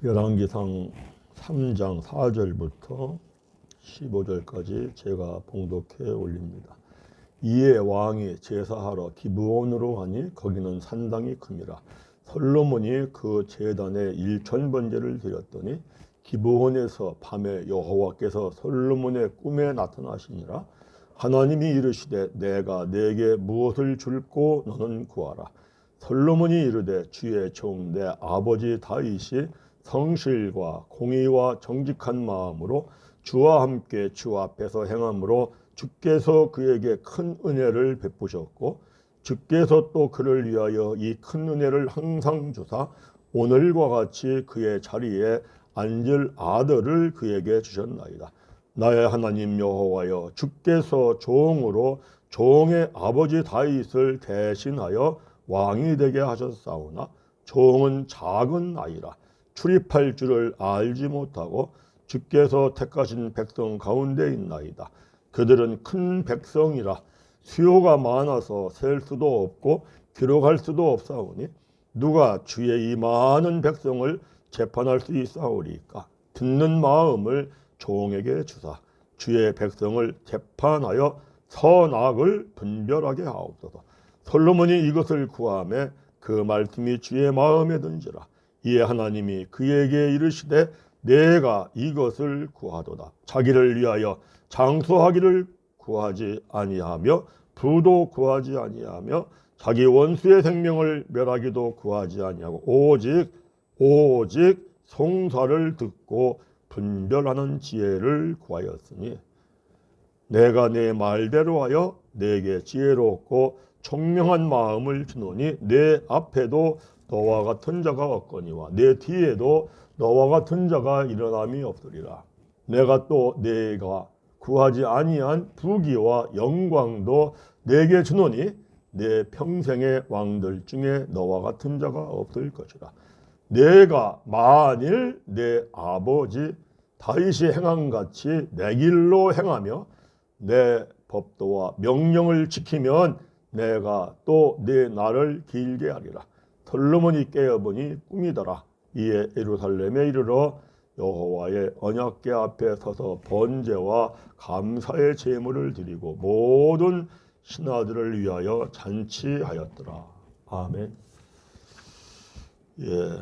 열왕기상 3장 4절부터 15절까지 제가 봉독해 올립니다. 이에 왕이 제사하러 기브온으로 가니 거기는 산당이 큼이라. 솔로몬이 그 제단에 일천번제를 드렸더니 기브온에서 밤에 여호와께서 솔로몬의 꿈에 나타나시니라. 하나님이 이르시되 내가 내게 무엇을 줄고 너는 구하라. 솔로몬이 이르되 주의 종 내 아버지 다윗이 성실과 공의와 정직한 마음으로 주와 함께 주 앞에서 행함으로 주께서 그에게 큰 은혜를 베푸셨고 주께서 또 그를 위하여 이 큰 은혜를 항상 주사 오늘과 같이 그의 자리에 앉을 아들을 그에게 주셨나이다. 나의 하나님 여호와여, 주께서 종으로 종의 아버지 다윗을 대신하여 왕이 되게 하셨사오나 종은 작은 아이라 출입할 줄을 알지 못하고 주께서 택하신 백성 가운데 있나이다. 그들은 큰 백성이라 수요가 많아서 셀 수도 없고 기록할 수도 없사오니 누가 주의 이 많은 백성을 재판할 수 있사오리까. 듣는 마음을 종에게 주사 주의 백성을 재판하여 선악을 분별하게 하옵소서. 솔로몬이 이것을 구하매 그 말씀이 주의 마음에 든지라. 이에 하나님이 그에게 이르시되 내가 이것을 구하도다. 자기를 위하여 장수하기를 구하지 아니하며 부도 구하지 아니하며 자기 원수의 생명을 멸하기도 구하지 아니하고 오직 송사를 듣고 분별하는 지혜를 구하였으니 내가 내 말대로 하여 내게 지혜롭고 총명한 마음을 주노니 내 앞에도 너와 같은 자가 없거니와 내 뒤에도 너와 같은 자가 일어남이 없으리라. 내가 또 내가 구하지 아니한 부귀와 영광도 내게 주노니 내 평생의 왕들 중에 너와 같은 자가 없을 것이라. 내가 만일 내 아버지 다윗이 행함같이 내 길로 행하며 내 법도와 명령을 지키면 내가 또 내 날을 길게 하리라. 솔로몬이 깨어보니 꿈이더라. 이에 예루살렘에 이르러 여호와의 언약궤 앞에 서서 번제와 감사의 제물을 드리고 모든 신하들을 위하여 잔치하였더라. 아멘.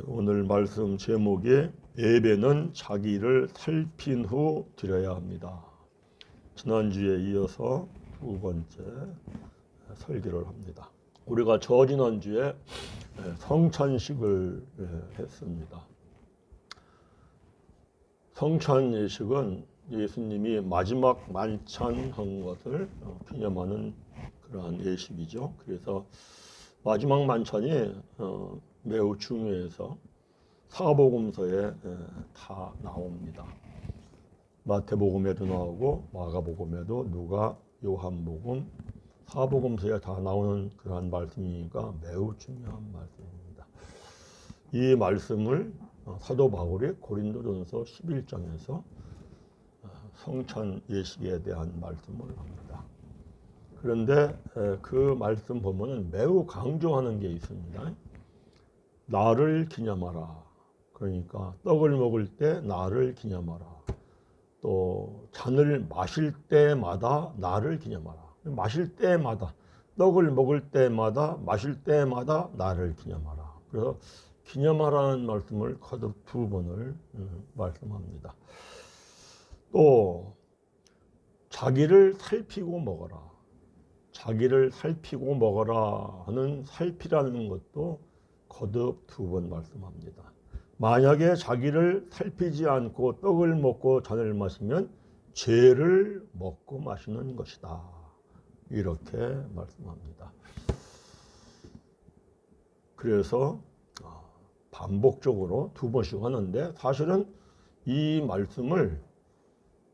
오늘 말씀 제목이 예배는 자기를 살핀 후 드려야 합니다. 지난주에 이어서 두 번째 설교를 합니다. 우리가 저지난주에 성찬식을 했습니다. 성찬 예식은 예수님이 마지막 만찬한 것을 기념하는 그러한 예식이죠. 그래서 마지막 만찬이 매우 중요해서 사복음서에 다 나옵니다. 마태복음에도 나오고 마가복음에도 누가, 요한복음, 사복음서에 다 나오는 그러한 말씀이니까 매우 중요한 말씀입니다. 이 말씀을 사도 바울이 고린도전서 11장에서 성찬 예식에 대한 말씀을 합니다. 그런데 그 말씀 보면은 매우 강조하는 게 있습니다. 나를 기념하라. 그러니까 떡을 먹을 때 나를 기념하라. 또 잔을 마실 때마다 나를 기념하라. 마실 때마다, 떡을 먹을 때마다, 마실 때마다 나를 기념하라. 그래서 기념하라는 말씀을 거듭 두 번을 말씀합니다. 또 자기를 살피고 먹어라. 자기를 살피고 먹어라 하는 살피라는 것도 거듭 두 번 말씀합니다. 만약에 자기를 살피지 않고 떡을 먹고 잔을 마시면 죄를 먹고 마시는 것이다. 이렇게 말씀합니다. 그래서 반복적으로 두 번씩 하는데 사실은 이 말씀을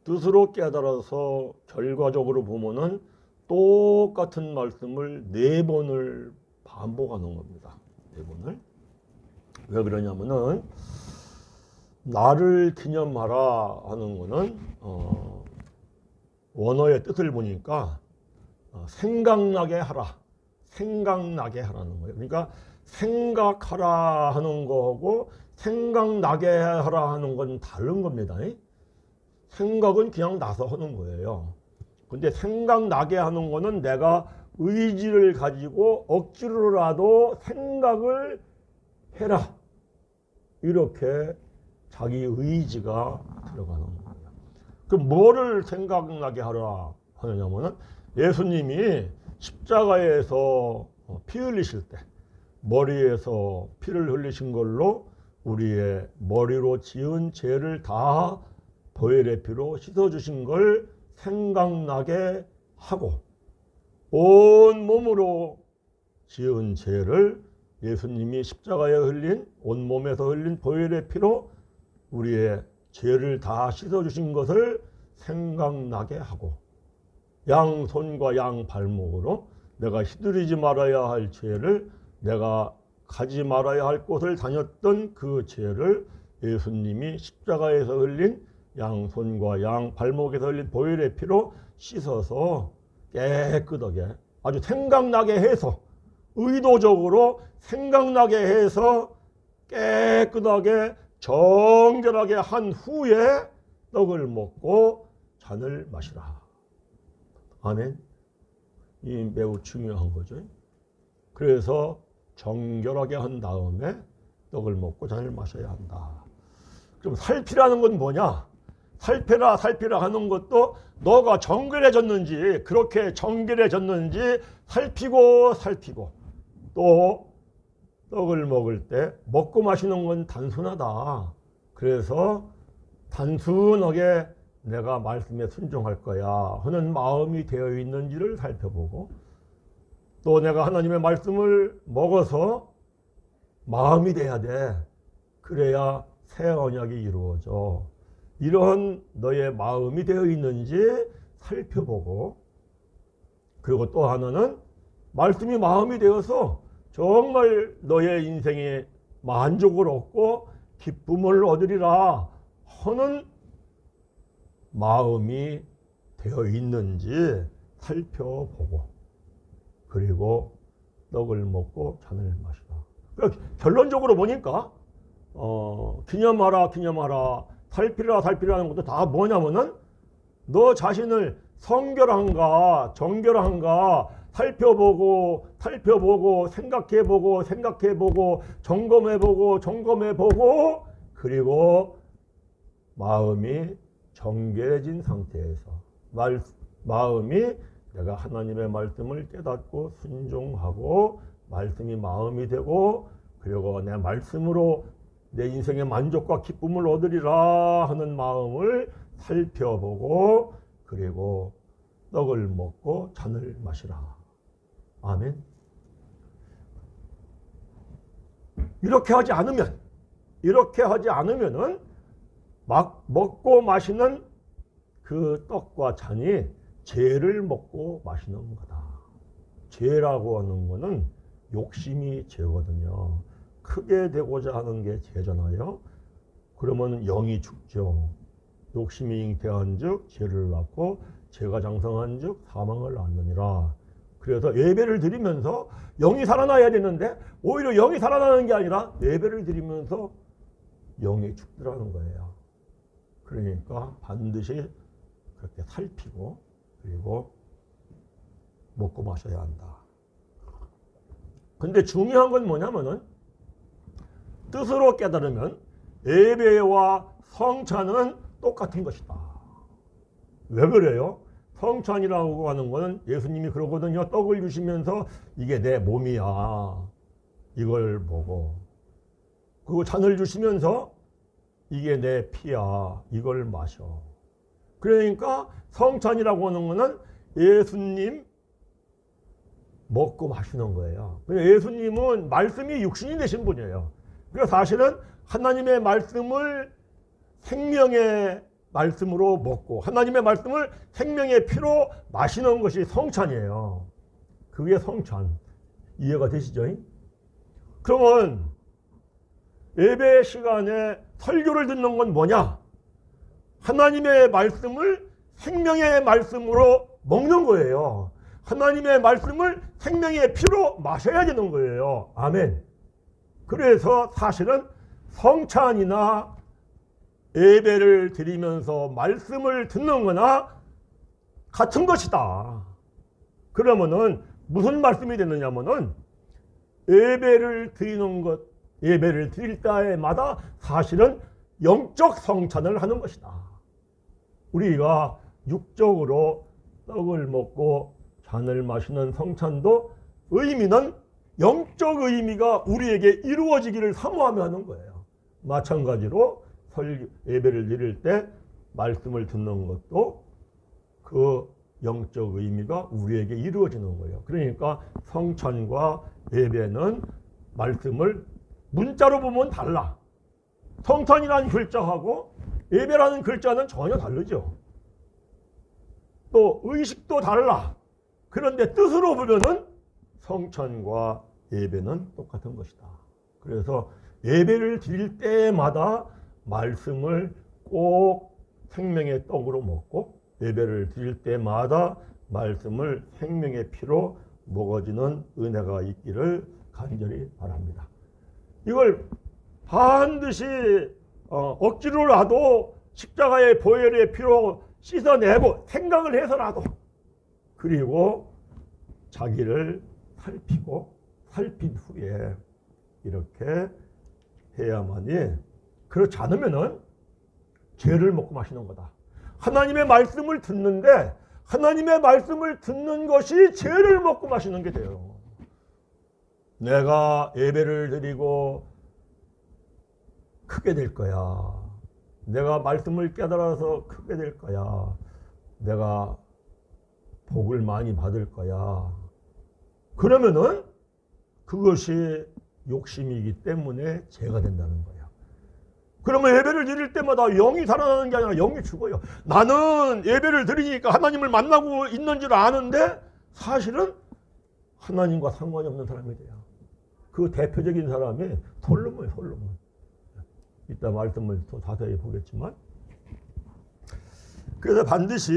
뜻으로 깨달아서 결과적으로 보면은 똑같은 말씀을 네 번을 반복하는 겁니다. 네 번을. 왜 그러냐면은 나를 기념하라 하는 거는 원어의 뜻을 보니까 생각나게 하라. 생각나게 하라는 거예요. 그러니까 생각하라 하는 거하고 생각나게 하라 하는 건 다른 겁니다. 생각은 그냥 나서 하는 거예요. 근데 생각나게 하는 거는 내가 의지를 가지고 억지로라도 생각을 해라. 이렇게 자기 의지가 들어가는 거예요. 그럼 뭐를 생각나게 하라 하느냐면은 예수님이 십자가에서 피 흘리실 때 머리에서 피를 흘리신 걸로 우리의 머리로 지은 죄를 다 보혈의 피로 씻어주신 걸 생각나게 하고 온 몸으로 지은 죄를 예수님이 십자가에 흘린 온몸에서 흘린 보혈의 피로 우리의 죄를 다 씻어주신 것을 생각나게 하고 양손과 양발목으로 내가 휘두르지 말아야 할 죄를 내가 가지 말아야 할 곳을 다녔던 그 죄를 예수님이 십자가에서 흘린 양손과 양발목에서 흘린 보혈의 피로 씻어서 깨끗하게 아주 생각나게 해서 의도적으로 생각나게 해서 깨끗하게 정결하게 한 후에 떡을 먹고 잔을 마시라. 아멘. 이 매우 중요한 거죠. 그래서 정결하게 한 다음에 떡을 먹고 잔을 마셔야 한다. 그럼 살피라는 건 뭐냐? 살피라 하는 것도 너가 정결해졌는지 그렇게 정결해졌는지 살피고 또 떡을 먹을 때 먹고 마시는 건 단순하다. 그래서 단순하게 내가 말씀에 순종할 거야 하는 마음이 되어 있는지를 살펴보고 또 내가 하나님의 말씀을 먹어서 마음이 돼야 돼. 그래야 새 언약이 이루어져. 이런 너의 마음이 되어 있는지 살펴보고 그리고 또 하나는 말씀이 마음이 되어서 정말 너의 인생에 만족을 얻고 기쁨을 얻으리라 하는 마음이 되어 있는지 살펴보고 그리고 떡을 먹고 잔을 마시라. 그러니까 결론적으로 보니까 기념하라 살피라 하는 것도 다 뭐냐면은 너 자신을 성결한가 정결한가 살펴보고 생각해보고 점검해보고 그리고 마음이 정결해진 상태에서 마음이 내가 하나님의 말씀을 깨닫고 순종하고 말씀이 마음이 되고 그리고 내 말씀으로 내 인생의 만족과 기쁨을 얻으리라 하는 마음을 살펴보고 그리고 떡을 먹고 잔을 마시라. 아멘. 이렇게 하지 않으면은 막 먹고 마시는 그 떡과 잔이 죄를 먹고 마시는 거다. 죄라고 하는 거는 욕심이 죄거든요. 크게 되고자 하는 게 죄잖아요. 그러면 영이 죽죠. 욕심이 잉태한 즉 죄를 낳고 죄가 장성한 즉 사망을 낳느니라. 그래서 예배를 드리면서 영이 살아나야 되는데 오히려 영이 살아나는 게 아니라 예배를 드리면서 영이 죽더라는 거예요. 그러니까 반드시 그렇게 살피고 그리고 먹고 마셔야 한다. 근데 중요한 건 뭐냐면은 뜻으로 깨달으면 예배와 성찬은 똑같은 것이다. 왜 그래요? 성찬이라고 하는 것은 예수님이 그러거든요. 떡을 주시면서 이게 내 몸이야. 이걸 먹어. 그리고 잔을 주시면서 이게 내 피야. 이걸 마셔. 그러니까 성찬이라고 하는 것은 예수님 먹고 마시는 거예요. 예수님은 말씀이 육신이 되신 분이에요. 그래서 사실은 하나님의 말씀을 생명의 말씀으로 먹고 하나님의 말씀을 생명의 피로 마시는 것이 성찬이에요. 그게 성찬. 이해가 되시죠? 그러면 예배 시간에 설교를 듣는 건 뭐냐? 하나님의 말씀을 생명의 말씀으로 먹는 거예요. 하나님의 말씀을 생명의 피로 마셔야 되는 거예요. 아멘. 그래서 사실은 성찬이나 예배를 드리면서 말씀을 듣는 거나 같은 것이다. 그러면은 무슨 말씀이 되느냐면은 예배를 드리는 것, 예배를 드릴 때마다 사실은 영적 성찬을 하는 것이다. 우리가 육적으로 떡을 먹고 잔을 마시는 성찬도 의미는 영적 의미가 우리에게 이루어지기를 사모하며 하는 거예요. 마찬가지로 예배를 드릴 때 말씀을 듣는 것도 그 영적 의미가 우리에게 이루어지는 거예요. 그러니까 성찬과 예배는 말씀을 문자로 보면 달라. 성찬이라는 글자하고 예배라는 글자는 전혀 다르죠. 또 의식도 달라. 그런데 뜻으로 보면은 성찬과 예배는 똑같은 것이다. 그래서 예배를 드릴 때마다 말씀을 꼭 생명의 떡으로 먹고 예배를 드릴 때마다 말씀을 생명의 피로 먹어지는 은혜가 있기를 간절히 바랍니다. 이걸 반드시 억지로라도 십자가의 보혈의 피로 씻어내고 생각을 해서라도 그리고 자기를 살핀 후에 이렇게 해야만이 그렇지 않으면은 죄를 먹고 마시는 거다. 하나님의 말씀을 듣는데 하나님의 말씀을 듣는 것이 죄를 먹고 마시는 게 돼요. 내가 예배를 드리고 크게 될 거야. 내가 말씀을 깨달아서 크게 될 거야. 내가 복을 많이 받을 거야. 그러면은 그것이 욕심이기 때문에 죄가 된다는 거예요. 그러면 예배를 드릴 때마다 영이 살아나는 게 아니라 영이 죽어요. 나는 예배를 드리니까 하나님을 만나고 있는 줄 아는데 사실은 하나님과 상관이 없는 사람이 돼요. 그 대표적인 사람이 솔로몬이에요. 솔로몬. 이따 말씀을 더 자세히 보겠지만 그래서 반드시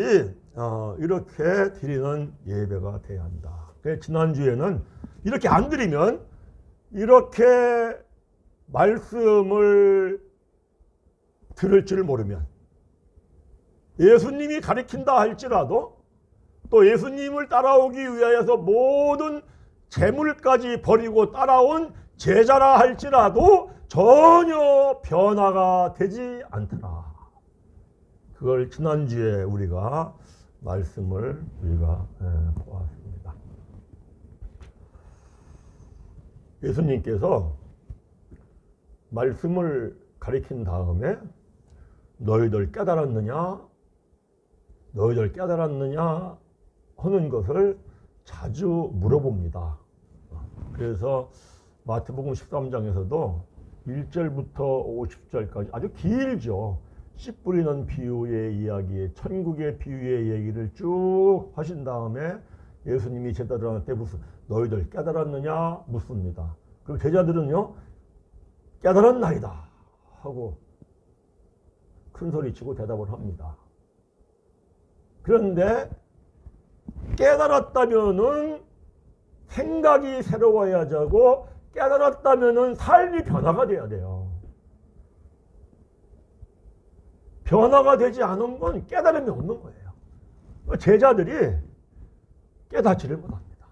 이렇게 드리는 예배가 돼야 한다. 지난주에는 이렇게 안 드리면 이렇게 말씀을 들을 줄 모르면 예수님이 가르친다 할지라도 또 예수님을 따라오기 위하여서 모든 재물까지 버리고 따라온 제자라 할지라도 전혀 변화가 되지 않더라. 그걸 지난주에 우리가 말씀을 보았습니다. 예수님께서 말씀을 가르친 다음에 너희들 깨달았느냐? 너희들 깨달았느냐? 하는 것을 자주 물어봅니다. 그래서 마태복음 13장에서도 1절부터 50절까지 아주 길죠. 씨 뿌리는 비유의 이야기, 천국의 비유의 얘기를 쭉 하신 다음에 예수님이 제자들한테 너희들 깨달았느냐? 묻습니다. 그리고 제자들은요, 깨달았나이다 하고 큰 소리치고 대답을 합니다. 그런데 깨달았다면은 생각이 새로워야 하고 깨달았다면은 삶이 변화가 돼야 돼요. 변화가 되지 않은 건 깨달음이 없는 거예요. 제자들이 깨닫지를 못합니다.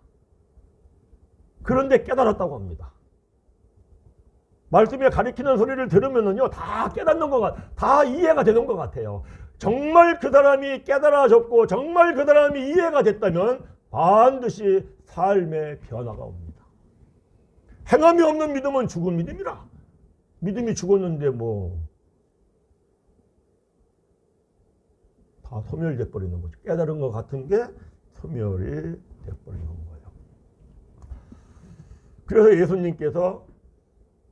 그런데 깨달았다고 합니다. 말씀에 가리키는 소리를 들으면은요, 다 깨닫는 것 다 이해가 되는 것 같아요. 정말 그 사람이 깨달아졌고 정말 그 사람이 이해가 됐다면 반드시 삶의 변화가 옵니다. 행함이 없는 믿음은 죽은 믿음이라. 믿음이 죽었는데 다 소멸돼 버리는 거죠. 깨달은 것 같은 게 소멸이 돼 버리는 거예요. 그래서 예수님께서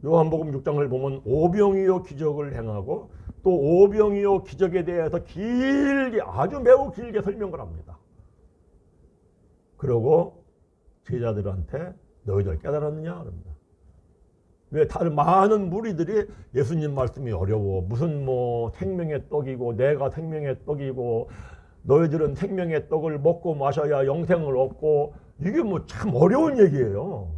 요한복음 6장을 보면 오병이어 기적을 행하고 또 오병이어 기적에 대해서 길게 아주 매우 길게 설명을 합니다. 그리고 제자들한테 너희들 깨달았느냐? 그럽니다. 왜 다른 많은 무리들이 예수님 말씀이 어려워. 무슨 생명의 떡이고 내가 생명의 떡이고 너희들은 생명의 떡을 먹고 마셔야 영생을 얻고 이게 참 어려운 얘기예요.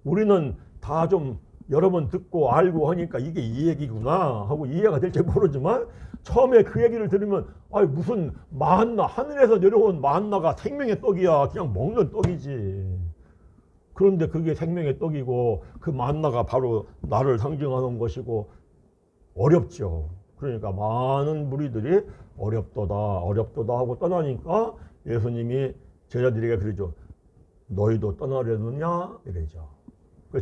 우리는 다 좀 여러 번 듣고 알고 하니까 이게 이 얘기구나 하고 이해가 될지 모르지만 처음에 그 얘기를 들으면 아이 무슨 만나 하늘에서 내려온 만나가 생명의 떡이야. 그냥 먹는 떡이지. 그런데 그게 생명의 떡이고 그 만나가 바로 나를 상징하는 것이고 어렵죠. 그러니까 많은 무리들이 어렵도다 하고 떠나니까 예수님이 제자들에게 그러죠. 너희도 떠나려느냐 이러죠.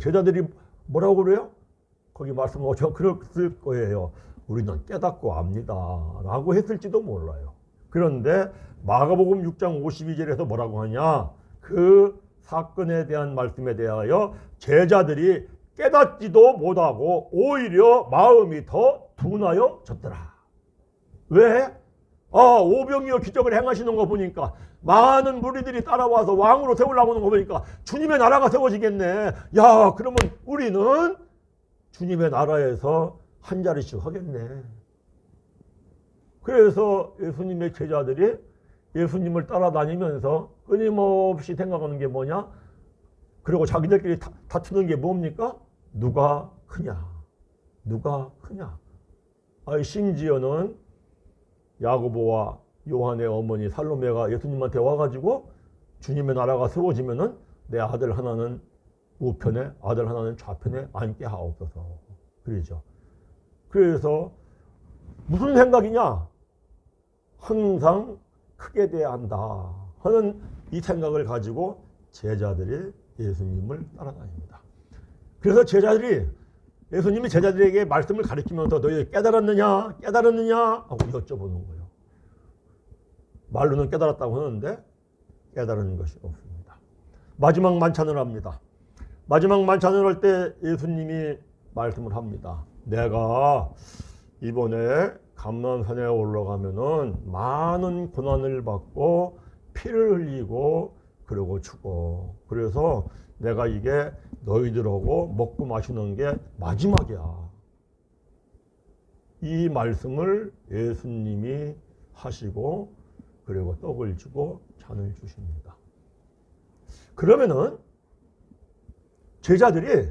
제자들이 뭐라고 그래요? 거기 말씀하고 그랬을 거예요. 우리는 깨닫고 압니다 라고 했을지도 몰라요. 그런데 마가복음 6장 52절에서 뭐라고 하냐, 그 사건에 대한 말씀에 대하여 제자들이 깨닫지도 못하고 오히려 마음이 더 둔하여졌더라. 왜? 오병이어 기적을 행하시는 거 보니까, 많은 무리들이 따라와서 왕으로 세우려고 하는 거 보니까 주님의 나라가 세워지겠네. 야, 그러면 우리는 주님의 나라에서 한 자리씩 하겠네. 그래서 예수님의 제자들이 예수님을 따라다니면서 끊임없이 생각하는 게 뭐냐? 그리고 자기들끼리 다투는 게 뭡니까? 누가 크냐? 누가 크냐? 심지어는 야고보와 요한의 어머니 살로메가 예수님한테 와가지고 주님의 나라가 세워지면은 내 아들 하나는 우편에 아들 하나는 좌편에 앉게 하옵소서. 그러죠. 그래서 무슨 생각이냐? 항상 크게 돼야 한다 하는 이 생각을 가지고 제자들이 예수님을 따라다닙니다. 그래서 예수님이 제자들에게 말씀을 가르치면서 너희 깨달았느냐 하고 여쭤보는 거예요. 말로는 깨달았다고 하는데 깨달은 것이 없습니다. 마지막 만찬을 합니다. 마지막 만찬을 할 때 예수님이 말씀을 합니다. 내가 이번에 감난산에 올라가면은 많은 고난을 받고 피를 흘리고 그러고 죽어. 그래서 내가 이게 너희들하고 먹고 마시는 게 마지막이야. 이 말씀을 예수님이 하시고 그리고 떡을 주고 잔을 주십니다. 그러면은 제자들이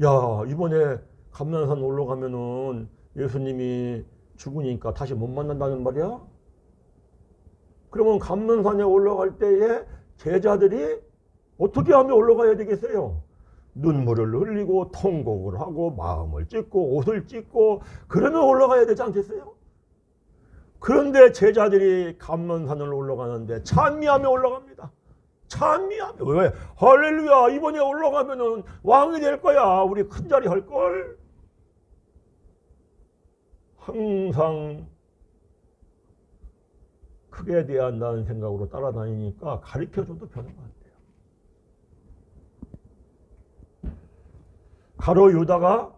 야, 이번에 감난산 올라가면은 예수님이 죽으니까 다시 못 만난다는 말이야? 그러면 감난산에 올라갈 때에 제자들이 어떻게 하면 올라가야 되겠어요? 눈물을 흘리고 통곡을 하고 마음을 찢고 옷을 찢고 그러면 올라가야 되지 않겠어요? 그런데 제자들이 감난산을 올라가는데 찬미하며 올라갑니다. 찬미하며. 왜? 할렐루야, 이번에 올라가면은 왕이 될 거야. 우리 큰 자리 할 걸. 항상 크게 돼야 한다는 생각으로 따라다니니까 가르쳐줘도 변화가 안 돼요. 가룟 유다가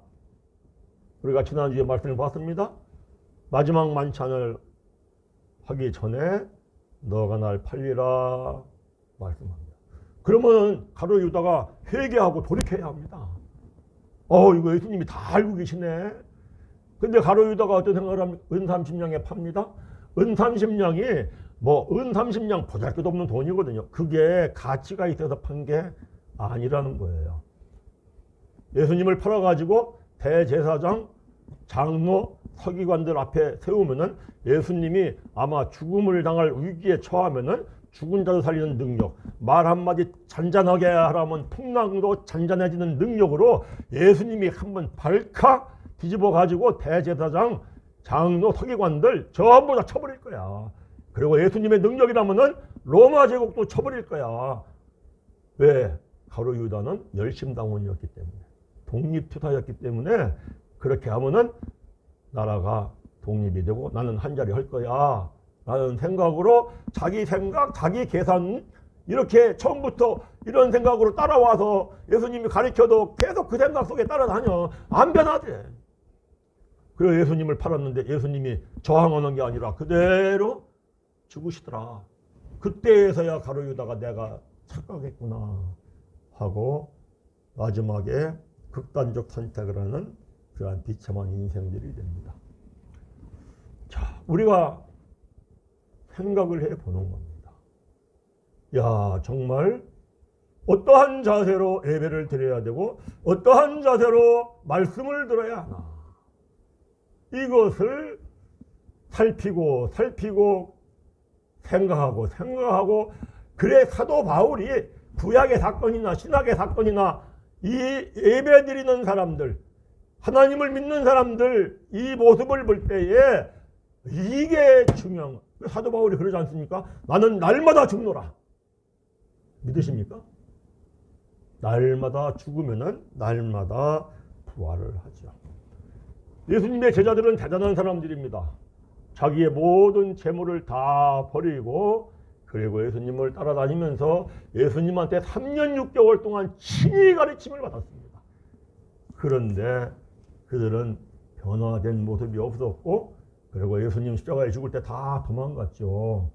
우리가 지난주에 말씀을 봤습니다. 마지막 만찬을 하기 전에 너가 날 팔리라 말씀합니다. 그러면 가룟 유다가 회개하고 돌이켜야 합니다. 이거 예수님이 다 알고 계시네. 근데 가룟 유다가 어떤 생각을 합니까? 은 30냥에 팝니다. 은 30냥이 은 30냥 보잘것도 없는 돈이거든요. 그게 가치가 있어서 판 게 아니라는 거예요. 예수님을 팔아가지고 대제사장, 장로, 서기관들 앞에 세우면은 예수님이 아마 죽음을 당할 위기에 처하면은 죽은 자를 살리는 능력, 말 한마디 잔잔하게 하라면 풍랑도 잔잔해지는 능력으로 예수님이 한번 발칵 뒤집어 가지고 대제사장, 장로, 서기관들 전부 다 쳐버릴 거야. 그리고 예수님의 능력이라면은 로마 제국도 쳐버릴 거야. 왜? 가룟 유다는 열심당원이었기 때문에, 독립투사였기 때문에 그렇게 하면은 나라가 독립이 되고 나는 한 자리 할 거야 라는 생각으로 자기 생각, 자기 계산, 이렇게 처음부터 이런 생각으로 따라와서 예수님이 가르쳐도 계속 그 생각 속에 따라다녀. 안 변하대. 그래서 예수님을 팔았는데 예수님이 저항하는 게 아니라 그대로 죽으시더라. 그때에서야 가룟 유다가 내가 착각했구나 하고 마지막에 극단적 선택을 하는 그러한 비참한 인생들이 됩니다. 자, 우리가 생각을 해보는 겁니다. 야, 정말 어떠한 자세로 예배를 드려야 되고 어떠한 자세로 말씀을 들어야 하나. 이것을 살피고 생각하고 그래 사도 바울이 구약의 사건이나 신약의 사건이나 이 예배 드리는 사람들, 하나님을 믿는 사람들 이 모습을 볼 때에 이게 중요한 거예요. 사도 바울이 그러지 않습니까? 나는 날마다 죽노라. 믿으십니까? 날마다 죽으면은 날마다 부활을 하죠. 예수님의 제자들은 대단한 사람들입니다. 자기의 모든 재물을 다 버리고 그리고 예수님을 따라다니면서 예수님한테 3년 6개월 동안 친히 가르침을 받았습니다. 그런데 그들은 변화된 모습이 없었고 그리고 예수님 십자가에 죽을 때 다 도망갔죠.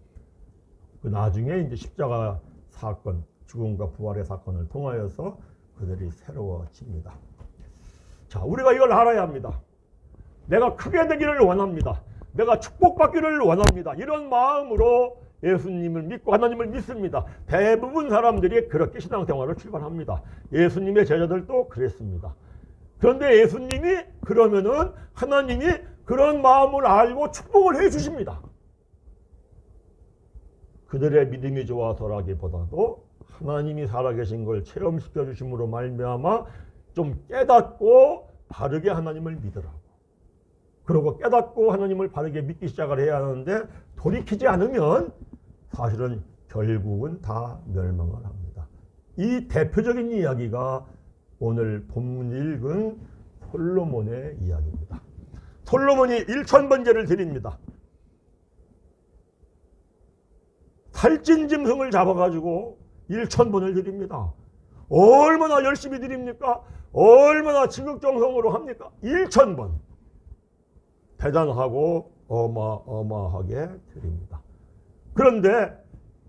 그 나중에 이제 십자가 사건, 죽음과 부활의 사건을 통하여서 그들이 새로워집니다. 자, 우리가 이걸 알아야 합니다. 내가 크게 되기를 원합니다. 내가 축복받기를 원합니다. 이런 마음으로 예수님을 믿고 하나님을 믿습니다. 대부분 사람들이 그렇게 신앙생활을 출발합니다. 예수님의 제자들도 그랬습니다. 그런데 예수님이 그러면은 하나님이 그런 마음을 알고 축복을 해 주십니다. 그들의 믿음이 좋아서라기보다도 하나님이 살아계신 걸 체험시켜 주심으로 말미암아 좀 깨닫고 바르게 하나님을 믿으라고. 그리고 깨닫고 하나님을 바르게 믿기 시작을 해야 하는데 돌이키지 않으면 사실은 결국은 다 멸망을 합니다. 이 대표적인 이야기가 오늘 본문 읽은 솔로몬의 이야기입니다. 솔로몬이 1000번제를 드립니다. 살찐 짐승을 잡아가지고 1000번을 드립니다. 얼마나 열심히 드립니까? 얼마나 지극정성으로 합니까? 1000번. 대단하고 어마어마하게 드립니다. 그런데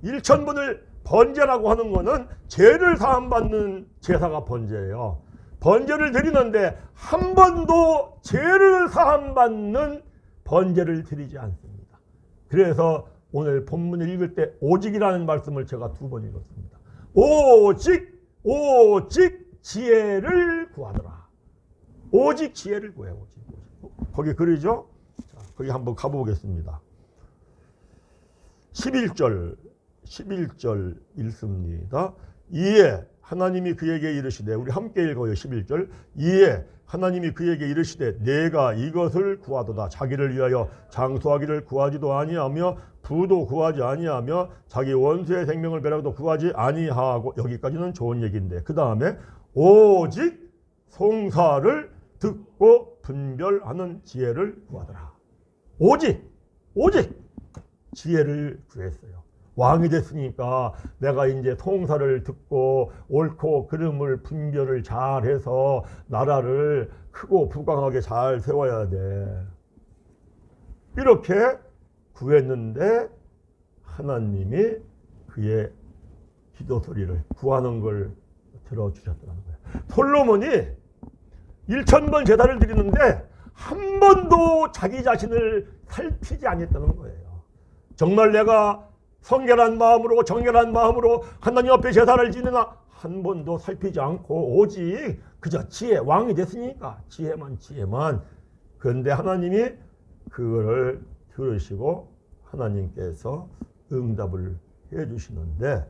1000번을 번제라고 하는 것은 죄를 사함받는 제사가 번제예요. 번제를 드리는데 한 번도 죄를 사함받는 번제를 드리지 않습니다. 그래서 오늘 본문을 읽을 때 오직이라는 말씀을 제가 2번 읽었습니다. 오직 지혜를 구하더라. 오직 지혜를 구해. 오직. 거기 그러죠? 자, 거기 한번 가보겠습니다. 11절 읽습니다. 이에 하나님이 그에게 이르시되, 우리 함께 읽어요. 11절. 이에 하나님이 그에게 이르시되 내가 이것을 구하도다. 자기를 위하여 장수하기를 구하지도 아니하며 부도 구하지 아니하며 자기 원수의 생명을 배라고도 구하지 아니하고. 여기까지는 좋은 얘기인데 그 다음에 오직 송사를 듣고 분별하는 지혜를 구하더라. 오직 지혜를 구했어요. 왕이 됐으니까 내가 이제 송사를 듣고 옳고 그름을 분별을 잘해서 나라를 크고 부강하게 잘 세워야 돼. 이렇게 구했는데 하나님이 그의 기도 소리를 구하는 걸 들어주셨다는 거예요. 솔로몬이 1000번 제사를 드리는데 한 번도 자기 자신을 살피지 않았다는 거예요. 정말 내가 성결한 마음으로 정결한 마음으로 하나님 앞에 제사를 지내나 한 번도 살피지 않고 오직 그저 지혜, 왕이 됐으니까 지혜만. 그런데 하나님이 그거를 들으시고 하나님께서 응답을 해주시는데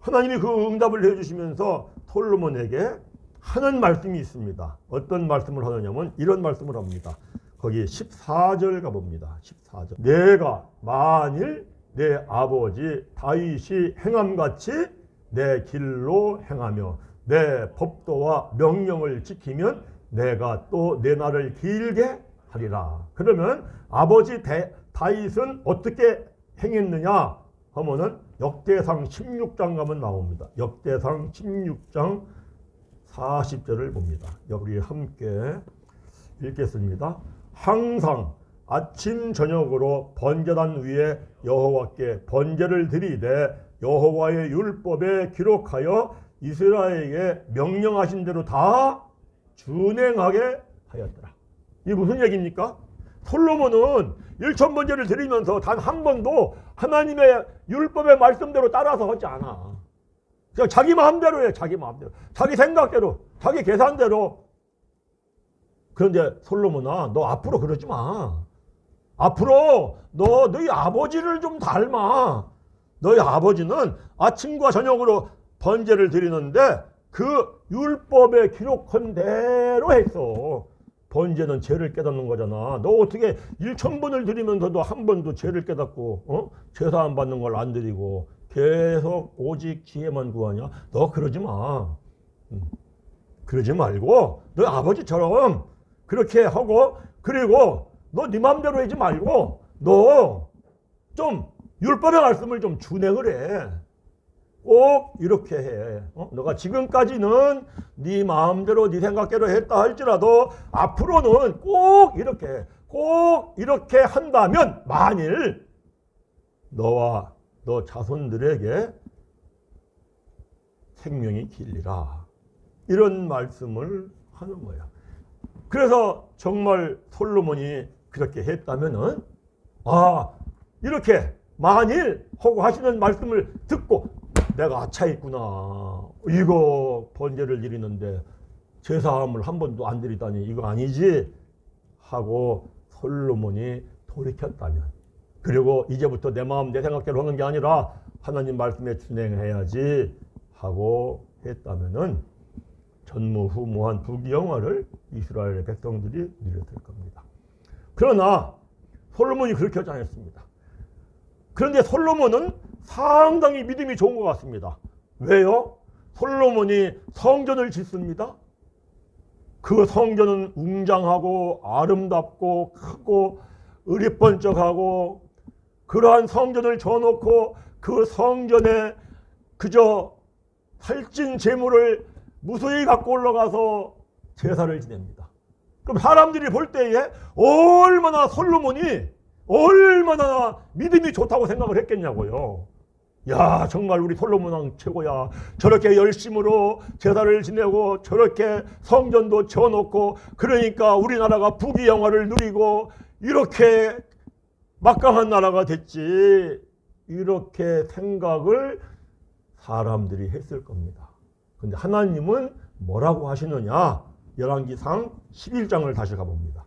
하나님이 그 응답을 해주시면서 솔로몬에게 하는 말씀이 있습니다. 어떤 말씀을 하느냐면 이런 말씀을 합니다. 거기 14절 가봅니다. 14절. 내가 만일 내 아버지 다윗이 행함같이 내 길로 행하며 내 법도와 명령을 지키면 내가 또 내 날을 길게 하리라. 그러면 아버지 다윗은 어떻게 행했느냐 하면은 역대상 16장 가면 나옵니다. 역대상 16장 40절을 봅니다. 우리 함께 읽겠습니다. 항상 아침 저녁으로 번제단 위에 여호와께 번제를 드리되 여호와의 율법에 기록하여 이스라엘에게 명령하신 대로 다 준행하게 하였더라. 이게 무슨 얘기입니까? 솔로몬은 1000번제를 드리면서 단 한 번도 하나님의 율법의 말씀대로 따라서 하지 않아. 그냥 자기 마음대로 해. 자기 마음대로. 자기 생각대로. 자기 계산대로. 그런데 솔로몬아, 너 앞으로 그러지 마. 앞으로 너희 아버지를 좀 닮아. 너희 아버지는 아침과 저녁으로 번제를 드리는데 그 율법에 기록한 대로 했어. 번제는 죄를 깨닫는 거잖아. 너 어떻게 1,000번을 드리면서도 한 번도 죄를 깨닫고 제사 안 받는 걸 안 드리고 계속 오직 지혜만 구하냐? 너 그러지 마. 그러지 말고 너 아버지처럼 그렇게 하고, 그리고 너 네 맘대로 하지 말고 너 좀 율법의 말씀을 좀 준행을 해. 꼭 이렇게 해. 너가 지금까지는 네 마음대로 네 생각대로 했다 할지라도 앞으로는 꼭 이렇게 한다면 만일 너와 너 자손들에게 생명이 길리라. 이런 말씀을 하는 거야. 그래서 정말 솔로몬이 그렇게 했다면은 이렇게 만일 하고 하시는 말씀을 듣고 내가 아차했구나. 이거 번제를 드리는데 제사함을 한 번도 안 드리다니 이거 아니지 하고 솔로몬이 돌이켰다면, 그리고 이제부터 내 마음 내 생각대로 하는 게 아니라 하나님 말씀에 준행해야지 하고 했다면은 전무후무한 부귀영화를 이스라엘의 백성들이 누렸을 겁니다. 그러나 솔로몬이 그렇게 하지 않았습니다. 그런데 솔로몬은 상당히 믿음이 좋은 것 같습니다. 왜요? 솔로몬이 성전을 짓습니다. 그 성전은 웅장하고 아름답고 크고 으리번쩍하고, 그러한 성전을 져놓고 그 성전에 그저 살찐 재물을 무수히 갖고 올라가서 제사를 지냅니다. 그럼 사람들이 볼 때에 얼마나 솔로몬이 얼마나 믿음이 좋다고 생각을 했겠냐고요. 야, 정말 우리 솔로몬 왕 최고야. 저렇게 열심으로 제사를 지내고 저렇게 성전도 지어놓고, 그러니까 우리나라가 부귀영화를 누리고 이렇게 막강한 나라가 됐지. 이렇게 생각을 사람들이 했을 겁니다. 근데 하나님은 뭐라고 하시느냐? 열왕기상 11장을 다시 가봅니다.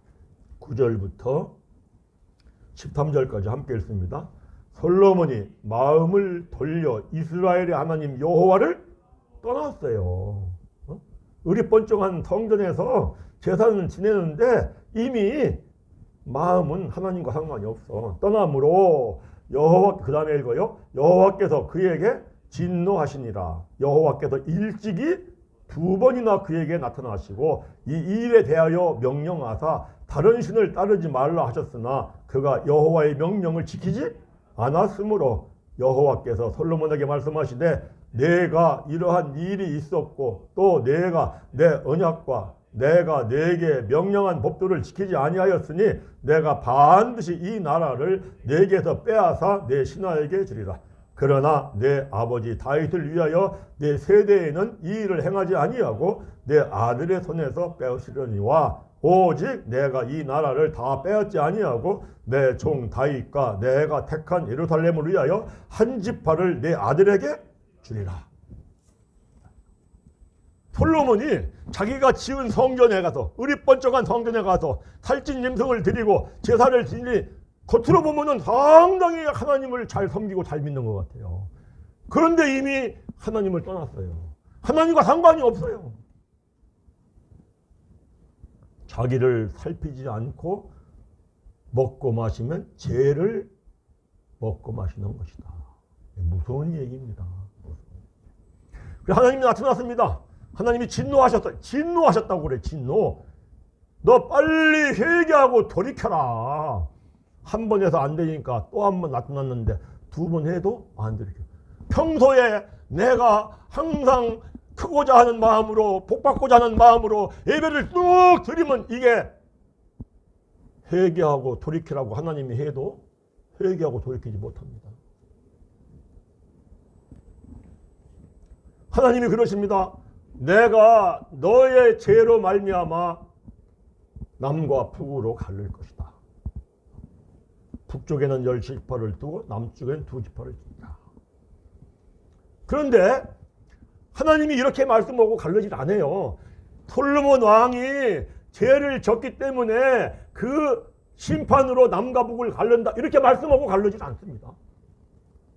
9절부터 13절까지 함께 읽습니다. 솔로몬이 마음을 돌려 이스라엘의 하나님 여호와를 떠났어요. 으리번쩍한 성전에서 제사는 지내는데 이미 마음은 하나님과 상관이 없어. 떠남으로 그 다음에 읽어요. 여호와께서 그에게 진노하시니라. 여호와께서 일찍이 2번이나 그에게 나타나시고 이 일에 대하여 명령하사 다른 신을 따르지 말라 하셨으나 그가 여호와의 명령을 지키지 않았으므로 여호와께서 솔로몬에게 말씀하시되 내가 이러한 일이 있었고 또 내가 내 언약과 내가 네게 명령한 법도를 지키지 아니하였으니 내가 반드시 이 나라를 네게서 빼앗아 내 신하에게 주리라. 그러나 내 아버지 다윗을 위하여 내 세대에는 이 일을 행하지 아니하고 내 아들의 손에서 빼앗으려니와 오직 내가 이 나라를 다 빼앗지 아니하고 내 종 다윗과 내가 택한 예루살렘을 위하여 한 지파를 내 아들에게 주리라. 솔로몬이 자기가 지은 성전에 가서 으리번쩍한 성전에 가서 살찐 짐승을 드리고 제사를 지니 겉으로 보면은 상당히 하나님을 잘 섬기고 잘 믿는 것 같아요. 그런데 이미 하나님을 떠났어요. 하나님과 상관이 없어요. 자기를 살피지 않고 먹고 마시면 죄를 먹고 마시는 것이다. 무서운 얘기입니다. 하나님이 나타났습니다. 하나님이 진노하셨다고 그래. 진노. 너 빨리 회개하고 돌이켜라. 한 번 해서 안 되니까 또 한 번 나타났는데 2번 해도 안 돌이켜. 평소에 내가 항상 크고자 하는 마음으로 복받고자 하는 마음으로 예배를 뚝 드리면 이게 회개하고 돌이키라고 하나님이 해도 회개하고 돌이키지 못합니다. 하나님이 그러십니다. 내가 너의 죄로 말미암아 남과 북으로 갈릴 것이다. 북쪽에는 10지파를 두고 남쪽에는 2지파를 둔다. 그런데 하나님이 이렇게 말씀하고 갈르질 않아요. 솔로몬 왕이 죄를 졌기 때문에 그 심판으로 남과 북을 갈른다 이렇게 말씀하고 갈르질 않습니다.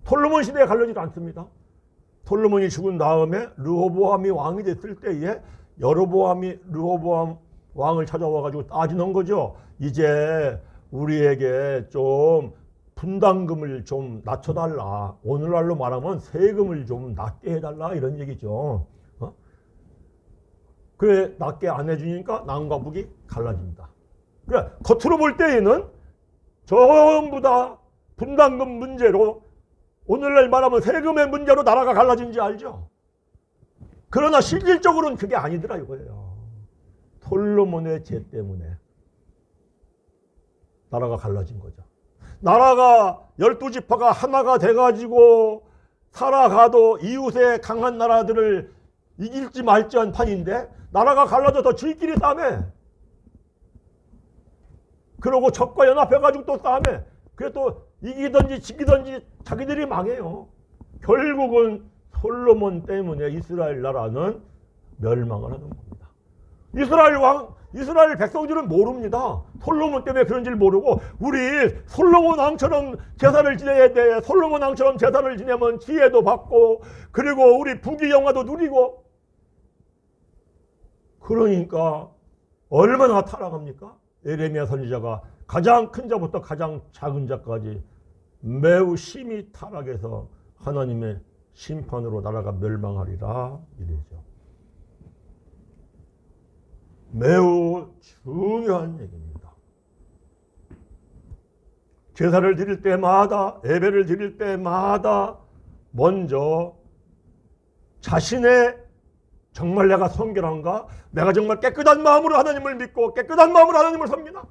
솔로몬 시대에 갈르질 않습니다. 솔로몬이 죽은 다음에 르호보암이 왕이 됐을 때에 여로보암이 르호보암 왕을 찾아와가지고 따지는 거죠. 이제 우리에게 좀 분담금을 좀 낮춰달라. 오늘날로 말하면 세금을 좀 낮게 해달라 이런 얘기죠. 그래 낮게 안 해주니까 남과 북이 갈라집니다. 그래 겉으로 볼 때에는 전부 다 분담금 문제로 오늘날 말하면 세금의 문제로 나라가 갈라진지 알죠? 그러나 실질적으로는 그게 아니더라 이거예요. 솔로몬의 죄 때문에 나라가 갈라진 거죠. 나라가 12지파가 하나가 돼가지고 살아가도 이웃의 강한 나라들을 이길지 말지 한 판인데 나라가 갈라져서 지끼리 싸매. 그러고 적과 연합해가지고 또 싸매. 그래 또 이기든지 지키든지 자기들이 망해요. 결국은 솔로몬 때문에 이스라엘 나라는 멸망을 하는 겁니다. 이스라엘 백성들은 모릅니다. 솔로몬 때문에 그런 줄 모르고 우리 솔로몬 왕처럼 제사를 지내야 돼. 솔로몬 왕처럼 제사를 지내면 지혜도 받고 그리고 우리 부귀 영화도 누리고 그러니까 얼마나 타락합니까? 예레미야 선지자가 가장 큰 자부터 가장 작은 자까지 매우 심히 타락해서 하나님의 심판으로 나라가 멸망하리라 이래죠. 매우 중요한 얘기입니다. 제사를 드릴 때마다 예배를 드릴 때마다 먼저 자신의 정말 내가 성결한가? 내가 정말 깨끗한 마음으로 하나님을 믿고 깨끗한 마음으로 하나님을 섬기나?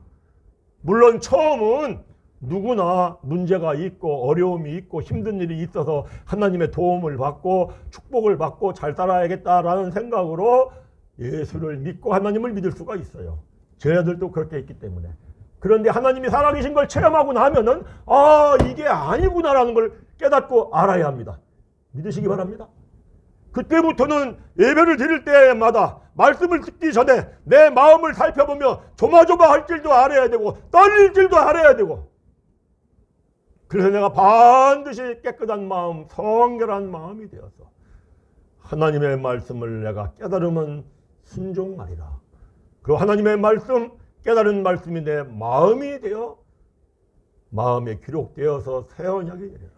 물론 처음은 누구나 문제가 있고 어려움이 있고 힘든 일이 있어서 하나님의 도움을 받고 축복을 받고 잘 살아야겠다라는 생각으로 예수를 믿고 하나님을 믿을 수가 있어요. 저희들도 그렇게 있기 때문에. 그런데 하나님이 살아계신 걸 체험하고 나면은 이게 아니구나라는 걸 깨닫고 알아야 합니다. 믿으시기 바랍니다. 그때부터는 예배를 드릴 때마다 말씀을 듣기 전에 내 마음을 살펴보며 조마조마할 줄도 알아야 되고 떨릴 줄도 알아야 되고 그래서 내가 반드시 깨끗한 마음, 성결한 마음이 되어서 하나님의 말씀을 내가 깨달으면 순종하리라. 그리고 하나님의 말씀, 깨달은 말씀이 내 마음이 되어 마음에 기록되어서 새 언약이 되리라.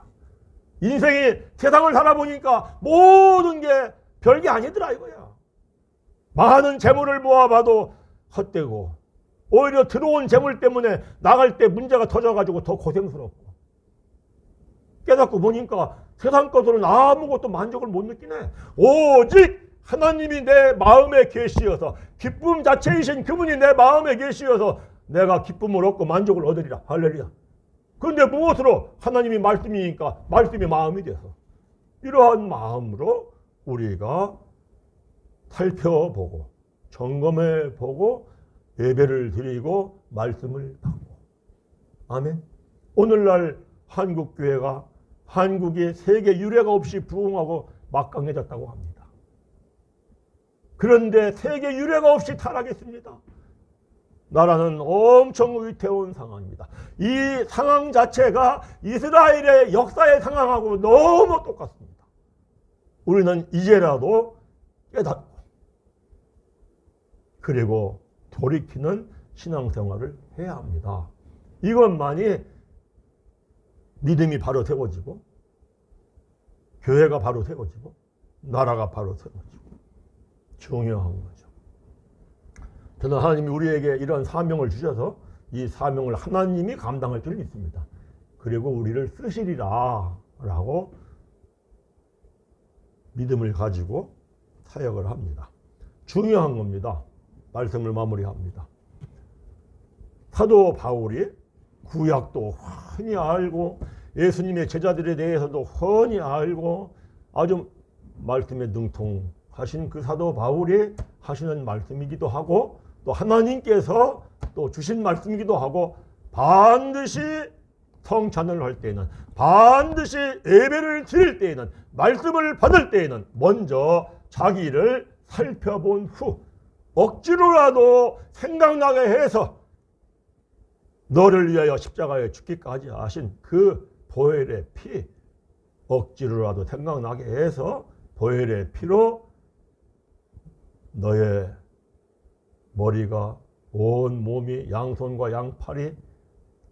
인생이 세상을 살아보니까 모든 게 별게 아니더라 이거야. 많은 재물을 모아봐도 헛되고 오히려 들어온 재물 때문에 나갈 때 문제가 터져가지고 더 고생스럽고 깨닫고 보니까 세상 것으로는 아무것도 만족을 못 느끼네. 오직 하나님이 내 마음에 계시어서 기쁨 자체이신 그분이 내 마음에 계시어서 내가 기쁨을 얻고 만족을 얻으리라. 할렐루야. 그런데 무엇으로? 하나님이 말씀이니까 말씀이 마음이 돼서 이러한 마음으로 우리가 살펴보고 점검해보고 예배를 드리고 말씀을 받고 아멘. 오늘날 한국교회가 한국이 세계 유례가 없이 부흥하고 막강해졌다고 합니다. 그런데 세계 유례가 없이 타락했습니다. 나라는 엄청 위태로운 상황입니다. 이 상황 자체가 이스라엘의 역사의 상황하고 너무 똑같습니다. 우리는 이제라도 깨닫고 그리고 돌이키는 신앙생활을 해야 합니다. 이것만이 믿음이 바로 세워지고 교회가 바로 세워지고 나라가 바로 세워지고 중요한 거죠. 저는 하나님이 우리에게 이런 사명을 주셔서 이 사명을 하나님이 감당할 줄 믿습니다. 그리고 우리를 쓰시리라 라고 믿음을 가지고 사역을 합니다. 중요한 겁니다. 말씀을 마무리합니다. 사도 바울이 구약도 훤히 알고 예수님의 제자들에 대해서도 훤히 알고 아주 말씀에 능통하신 그 사도 바울이 하시는 말씀이기도 하고 또 하나님께서 또 주신 말씀이기도 하고 반드시 성찬을 할 때에는 반드시 예배를 드릴 때에는 말씀을 받을 때에는 먼저 자기를 살펴본 후 억지로라도 생각나게 해서 너를 위하여 십자가에 죽기까지 하신 그 보혈의 피, 억지로라도 생각나게 해서 보혈의 피로 너의 머리가, 온 몸이, 양손과 양팔이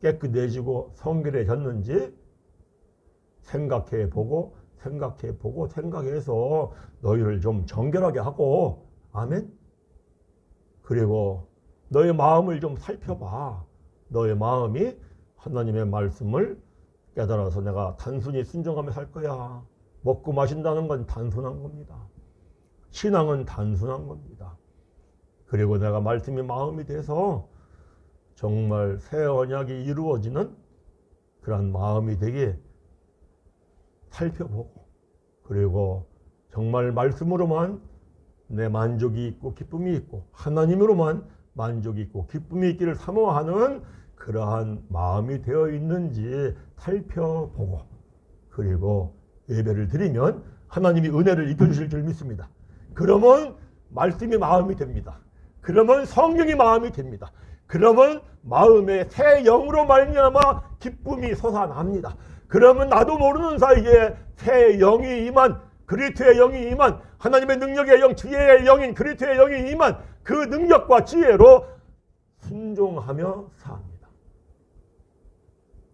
깨끗해지고 성결해졌는지 생각해보고 생각해서 너희를 좀 정결하게 하고, 아멘. 그리고 너의 마음을 좀 살펴봐. 너의 마음이 하나님의 말씀을 깨달아서 내가 단순히 순종하며 살 거야. 먹고 마신다는 건 단순한 겁니다. 신앙은 단순한 겁니다. 그리고 내가 말씀이 마음이 돼서 정말 새 언약이 이루어지는 그런 마음이 되게 살펴보고, 그리고 정말 말씀으로만 내 만족이 있고 기쁨이 있고 하나님으로만 만족이 있고 기쁨이 있기를 사모하는 그러한 마음이 되어 있는지 살펴보고, 그리고 예배를 드리면 하나님이 은혜를 입혀주실 줄 믿습니다. 그러면 말씀이 마음이 됩니다. 그러면 성령이 마음이 됩니다. 그러면 마음에 새 영으로 말미암아 기쁨이 솟아납니다. 그러면 나도 모르는 사이에 새 영이 임한, 그리스도의 영이 임한, 하나님의 능력의 영, 지혜의 영인 그리스도의 영이 임한 그 능력과 지혜로 순종하며 삽니다.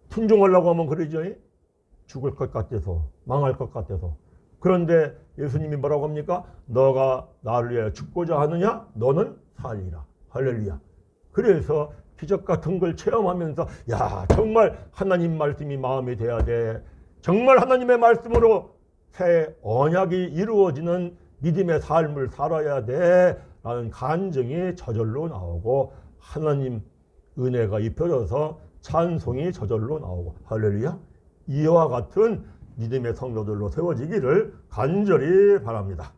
순종하려고 하면 그러죠. 죽을 것 같아서, 망할 것 같아서. 그런데 예수님이 뭐라고 합니까? 너가 나를 위하여 죽고자 하느냐? 너는 살리라. 할렐루야. 그래서 기적 같은 걸 체험하면서 야, 정말 하나님 말씀이 마음이 돼야 돼. 정말 하나님의 말씀으로 새 언약이 이루어지는 믿음의 삶을 살아야 돼. 라는 간증이 저절로 나오고 하나님 은혜가 입혀져서 찬송이 저절로 나오고, 할렐루야. 이와 같은 믿음의 성도들로 세워지기를 간절히 바랍니다.